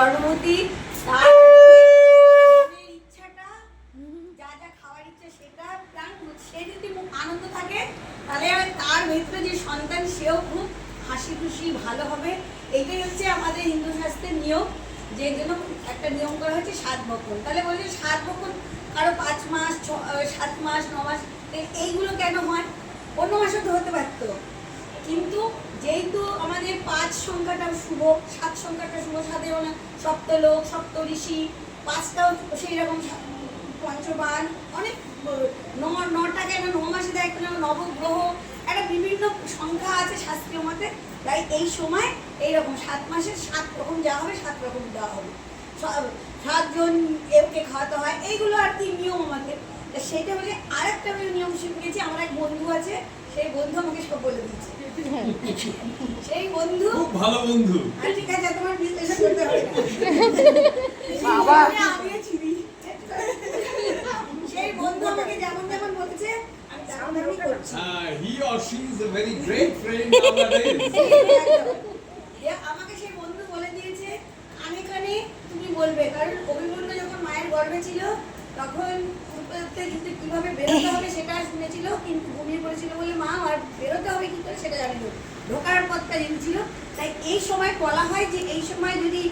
গর্ভবতী তার ইচ্ছাটা যা যা খাওয়ার ইচ্ছা সেটা প্ল্যান, সে যদি আনন্দ থাকে তাহলে তার ভেতরে যে সন্তান সেও খুব হাসি খুশি ভালো হবে। এইটাই হচ্ছে আমাদের হিন্দু শাস্ত্রের নিয়ম, যে জন্য একটা নিয়ম করা হচ্ছে 7 বকন। তাহলে বলছে 7 বকন কারো 5 মাস 7 মাস 9 মাস, এইগুলো কেন হয়? অন্য মাসে তো হতে পারতো, কিন্তু যেহেতু আমাদের 5 সংখ্যাটা শুভ, 7 সংখ্যাটা শুভ, 7 মানে সপ্তলোক সপ্ত ঋষি, 5টাও সেই রকম পঞ্চবান, অনেক 9টা কেন 9 মাসে দেয়, কেন নবগ্রহ, একটা বিভিন্ন সংখ্যা আছে শাস্ত্রীয় মতে। তাই এই সময় এইরকম 7 মাসের 7 রকম যা হবে 7 রকম দেওয়া হবে, 7 জন একে খাওয়াতে হয়, এইগুলো আর কি নিয়ম আমাদের। সেটা বলে আরেকটা নিয়ম শিখেছি, আমার এক বন্ধু আছে, সেই বন্ধু আমাকে সব বলে দিচ্ছে। সেই বন্ধু খুব ভালো বন্ধু। ঠিক আছে, তোমার বিশ্লেষণ করতে হবে না, বাবা আমিও চিনি। সেই বন্ধু আমাকে যেমন যেমন বলেছে আমি তেমন তেমনই করছি। He or she is a very great friend nowadays. আমাকে সেই বন্ধু বলে দিয়েছে কানে কানে তুমি বলবে, কারণ অভিমন্যু যখন মায়ের গর্ভে ছিল তখন কিন্তু কিভাবে বেরোতে হবে সেটা শুনেছিল, কিন্তু ঘুমিয়ে পড়েছিল বলে মা আর বেরোতে হবে কি করে সেটা জানিনি, ঢোকার পথটা জেনেছিল। তাই এই সময় বলা হয় যে এই সময় যদি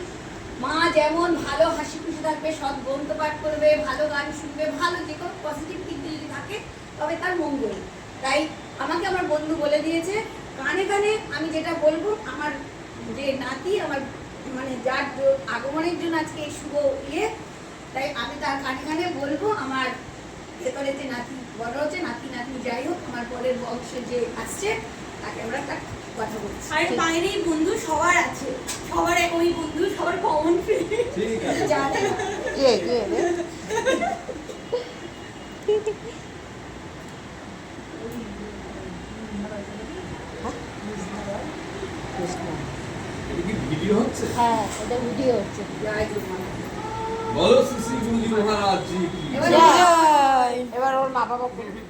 মা যেমন ভালো হাসি খুশি থাকবে, সৎ গ্রন্থ পাঠ করবে, ভালো গান শুনবে, ভালো যে কোনো পজিটিভ দিকটা যদি থাকে তবে তার মঙ্গল। তাই আমাকে আমার বন্ধু বলে দিয়েছে কানে কানে আমি যেটা বলবো, আমার যে নাতি, আমার মানে যার আগমনের জন্য আজকে এই শুভ ইয়ে, তাই আমি তার কানে কানে বলবো আমার ভেতরে যে নাতি বড় হচ্ছে, নাতি নাতনি যাই হোক, আমার পরের বংশে যে আসছে তাকে আমরা তার কথা বলছি। আর বাইরেই বন্ধু সবার আছে, সবার ওই বন্ধু সবার কমন ফ্রেন্ড। ঠিক আছে। জানে এটা কি ভিডিও হচ্ছে? হ্যাঁ, এটা ভিডিও হচ্ছে। জয় গুরু। বলো শ্রী শ্রী গুরুজি মহারাজ জি কি এবার এবার ওর মা বাবা বলবে।